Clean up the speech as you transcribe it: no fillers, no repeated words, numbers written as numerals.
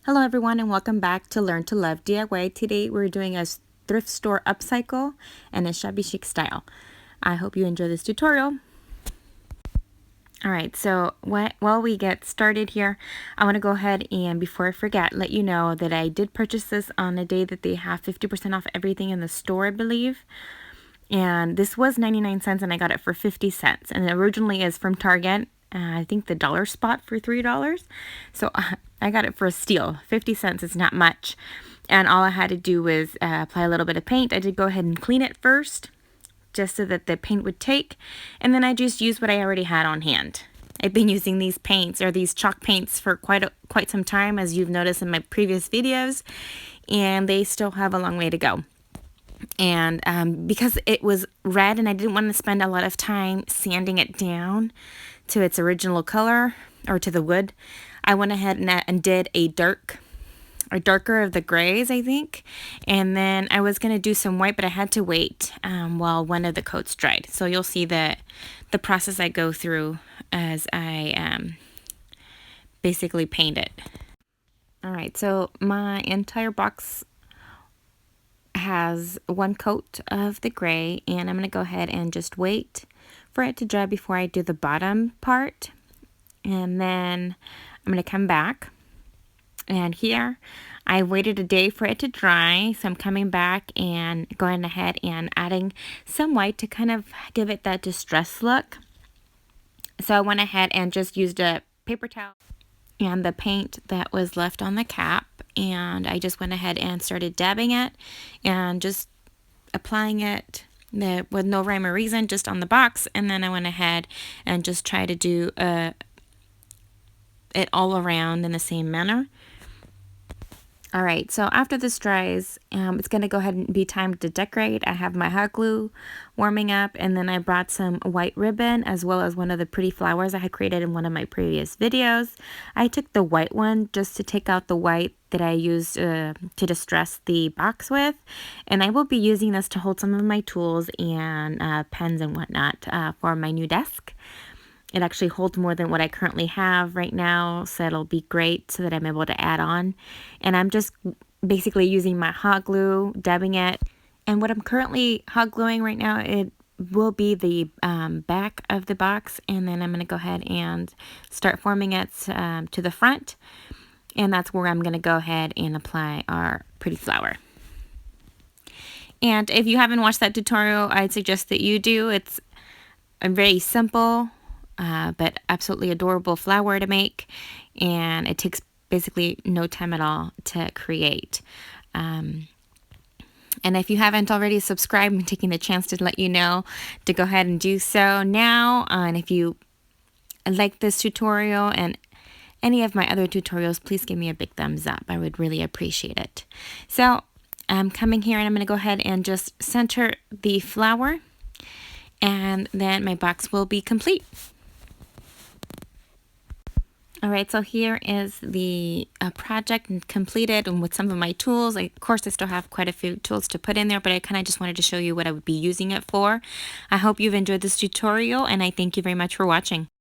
Hello everyone and welcome back to Learn to Love DIY. Today we're doing a thrift store upcycle and a shabby chic style. I hope you enjoy this tutorial. Alright, so while we get started here, I want to go ahead and, before I forget, let you know that I did purchase this on a day that they have 50% off everything in the store, I believe. And this was 99 cents and I got it for 50 cents. And it originally is from Target. I think the dollar spot for $3. So I got it for a steal. 50 cents is not much. And all I had to do was apply a little bit of paint. I did go ahead and clean it first, just so that the paint would take. And then I just used what I already had on hand. I've been using these paints, or these chalk paints, for quite some time, as you've noticed in my previous videos. And they still have a long way to go. And because it was red and I didn't want to spend a lot of time sanding it down to its original color, or to the wood, I went ahead and did a darker of the grays, I think. And then I was going to do some white, but I had to wait while one of the coats dried. So you'll see the process I go through as I basically paint it. Alright, so my entire box has one coat of the gray, and I'm going to go ahead and just wait for it to dry before I do the bottom part. And then I'm going to come back, and here I waited a day for it to dry, so I'm coming back and going ahead and adding some white to kind of give it that distressed look. So I went ahead and just used a paper towel and the paint that was left on the cap, and I just went ahead and started dabbing it and just applying it with no rhyme or reason, just on the box. And then I went ahead and just tried to do it all around in the same manner. Alright, so after this dries, it's going to go ahead and be time to decorate. I have my hot glue warming up, and then I brought some white ribbon as well as one of the pretty flowers I had created in one of my previous videos. I took the white one just to take out the white that I used to distress the box with, and I will be using this to hold some of my tools and pens and whatnot for my new desk. It actually holds more than what I currently have right now, so it'll be great so that I'm able to add on. And I'm just basically using my hot glue, dabbing it. And what I'm currently hot gluing right now, it will be the back of the box. And then I'm going to go ahead and start forming it to the front. And that's where I'm going to go ahead and apply our pretty flower. And if you haven't watched that tutorial, I'd suggest that you do. It's a very simple but absolutely adorable flower to make, and it takes basically no time at all to create. And if you haven't already subscribed, I'm taking the chance to let you know to go ahead and do so now. And if you like this tutorial and any of my other tutorials, please give me a big thumbs up. I would really appreciate it. So I'm coming here and I'm going to go ahead and just center the flower, and then my box will be complete. Alright, so here is the project completed, and with some of my tools. Of course, I still have quite a few tools to put in there, but I kind of just wanted to show you what I would be using it for. I hope you've enjoyed this tutorial, and I thank you very much for watching.